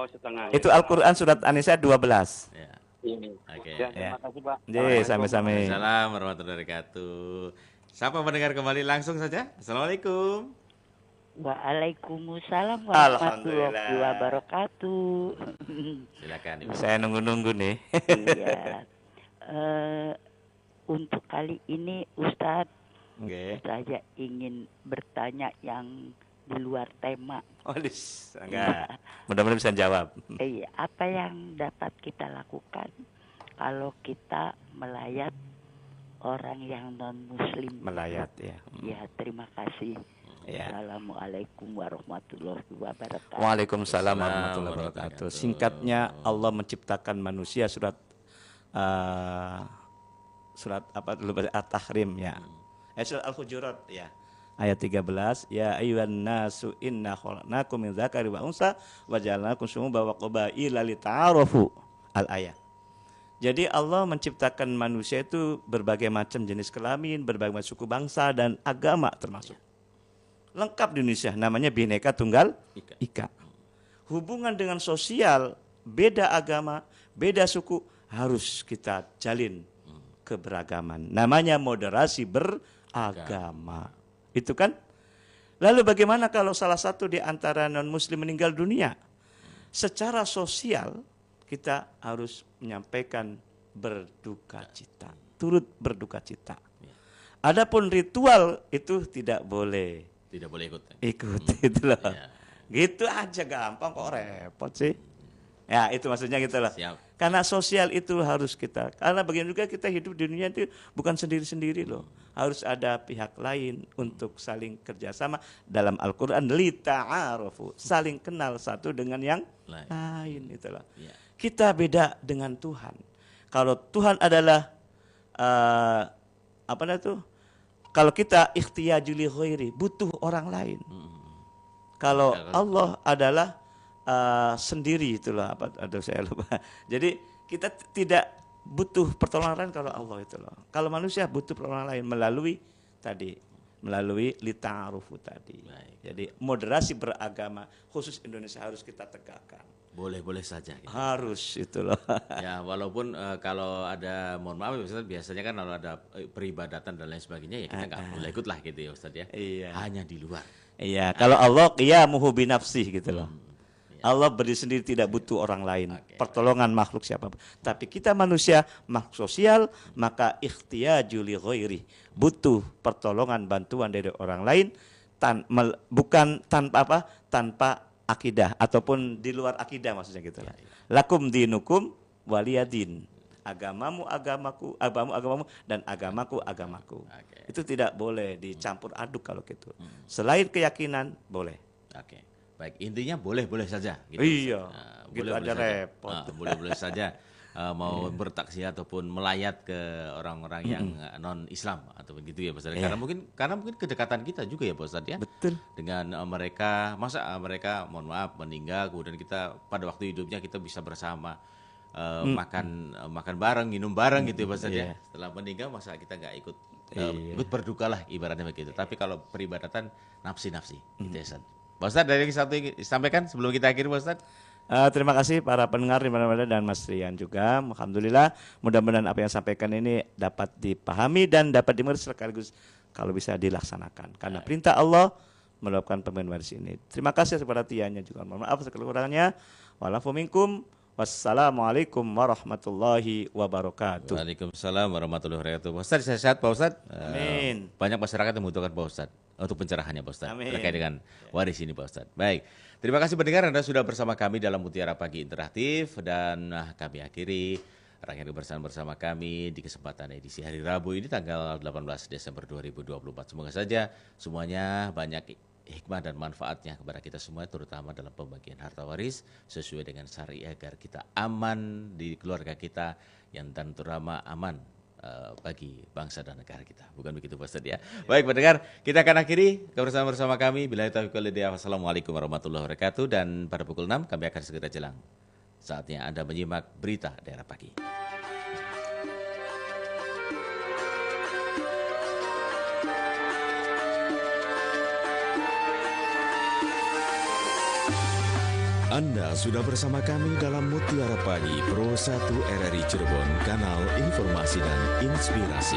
setengah. Itu Al-Qur'an surat An-Nisa 12. Ya. Ini. Oke. Ya, terima kasih Pak. Nggih, sami-sami. Assalamualaikum warahmatullahi wabarakatuh. Siapa mendengar kembali langsung saja? Assalamualaikum. Waalaikumsalam Alhamdulillah. warahmatullahi wabarakatuh. Silakan Ibu. Saya nunggu-nunggu nih. Iya. untuk kali ini Ustadz, Oke. saya ingin bertanya yang di luar tema. Oh, enggak. Mudah-mudahan bisa jawab. Apa yang dapat kita lakukan kalau kita melayat orang yang non-muslim? Melayat ya. Ya, terima kasih. Ya. Assalamualaikum warahmatullahi wabarakatuh. Waalaikumsalam warahmatullahi wabarakatuh. Singkatnya, Allah menciptakan manusia surat apa dulu, At-Tahrim ya. Surat Al-Hujurat ya. Ayat 13, ya ayyuhan nasu inna khalaqnakum min dzakari wa unsa wa ja'alnakum syu'uban wa qabaila lita'arafu. Al-ayat. Jadi Allah menciptakan manusia itu berbagai macam jenis kelamin, berbagai macam suku bangsa dan agama termasuk. Lengkap di Indonesia, namanya Bhinneka Tunggal Ika. Hubungan dengan sosial, beda agama, beda suku, harus kita jalin keberagaman. Namanya moderasi beragama. Itu kan? Lalu bagaimana kalau salah satu di antara non-muslim meninggal dunia? Secara sosial kita harus menyampaikan berduka cita, turut berduka cita. Adapun ritual itu tidak boleh. Tidak boleh ikut. Ikut itu loh. Gitu aja gampang kok repot sih. Ya itu maksudnya gitu loh. Siap. Karena sosial itu harus kita. Karena bagian juga kita hidup di dunia itu bukan sendiri-sendiri loh. Harus ada pihak lain untuk saling kerjasama. Dalam Al-Quran lita'arufu, saling kenal satu dengan yang lain itu loh. Ya. Kita beda dengan Tuhan. Kalau Tuhan adalah apa namanya tuh? Kalau kita ikhtiyaju li ghairi, butuh orang lain. Kalau Allah adalah sendiri, itulah apa, aduh saya lupa. Jadi kita tidak butuh pertolongan lain kalau Allah itu loh. Kalau manusia butuh pertolongan lain melalui lita'arufu tadi. Baik. Jadi moderasi beragama khusus Indonesia harus kita tegakkan. Boleh-boleh saja. Gitu. Harus itu loh. Ya walaupun kalau ada, mohon maaf Ustaz, biasanya kan kalau ada peribadatan dan lain sebagainya ya kita nggak boleh ikut lah gitu ya Ustaz ya. Iya. Hanya di luar. Iya. Kalau Allah qiyamuhu binafsih gitu loh. Allah berdiri sendiri, tidak butuh orang lain, pertolongan makhluk siapapun. Tapi kita manusia, makhluk sosial, maka ikhtiyaju li ghairi, butuh pertolongan, bantuan dari orang lain, bukan tanpa akidah ataupun di luar akidah maksudnya gitu. Lakum dinukum waliyadin. Agamamu agamaku, agamamu dan agamaku. Itu tidak boleh dicampur aduk kalau gitu. Selain keyakinan boleh. Oke. Baik, intinya boleh-boleh saja. Gitu. Iya, gitu boleh-boleh aja saja. repot. Boleh-boleh saja mau bertaksi ataupun melayat ke orang-orang yang non-Islam atau begitu ya Pak Ustadz. Karena mungkin kedekatan kita juga ya Pak Ustadz ya. Betul. Dengan mereka, masa mereka mohon maaf meninggal, kemudian kita pada waktu hidupnya kita bisa bersama makan bareng, minum bareng gitu ya Pak Ustadz ya. Setelah meninggal masa kita nggak ikut berduka lah ibaratnya begitu. Tapi kalau peribadatan nafsi-nafsi gitu ya Ustadz. Pak Ustadz, dari satu yang disampaikan sebelum kita akhiri Pak Ustadz. Terima kasih para pendengar di mana-mana dan Mas Rian juga. Alhamdulillah, mudah-mudahan apa yang sampaikan ini dapat dipahami dan dapat dimengerti sekaligus kalau bisa dilaksanakan. Karena perintah Allah melakukan pembenaran di sini. Terima kasih kepada tiannya juga. Mohon maaf kekurangannya. Walafu minkum. Wassalamualaikum warahmatullahi wabarakatuh. Waalaikumsalam warahmatullahi wabarakatuh. Pak Ustadz, sehat Pak Ustadz. Amin. Banyak masyarakat yang membutuhkan Pak Ustadz untuk pencerahannya Pak Ustadz. Amin. Terkait dengan waris ini Pak Ustadz. Baik, terima kasih pendengar Anda sudah bersama kami dalam Mutiara Pagi Interaktif. Dan kami akhiri rangkaian kebersamaan bersama kami di kesempatan edisi hari Rabu ini tanggal 18 Desember 2024. Semoga saja semuanya banyak hikmah dan manfaatnya kepada kita semua, terutama dalam pembagian harta waris sesuai dengan syariah agar kita aman di keluarga kita yang dan terutama aman bagi bangsa dan negara kita. Bukan begitu Pak Ustadz ya? Baik pendengar, kita akan akhiri kebersamaan bersama kami. Billahi taufiq wal hidayah. Wassalamualaikum warahmatullahi wabarakatuh. Dan pada pukul 6 kami akan segera jelang. Saatnya Anda menyimak berita daerah pagi. Anda sudah bersama kami dalam Mutiara Pagi Pro 1 RRI Cirebon, kanal informasi dan inspirasi.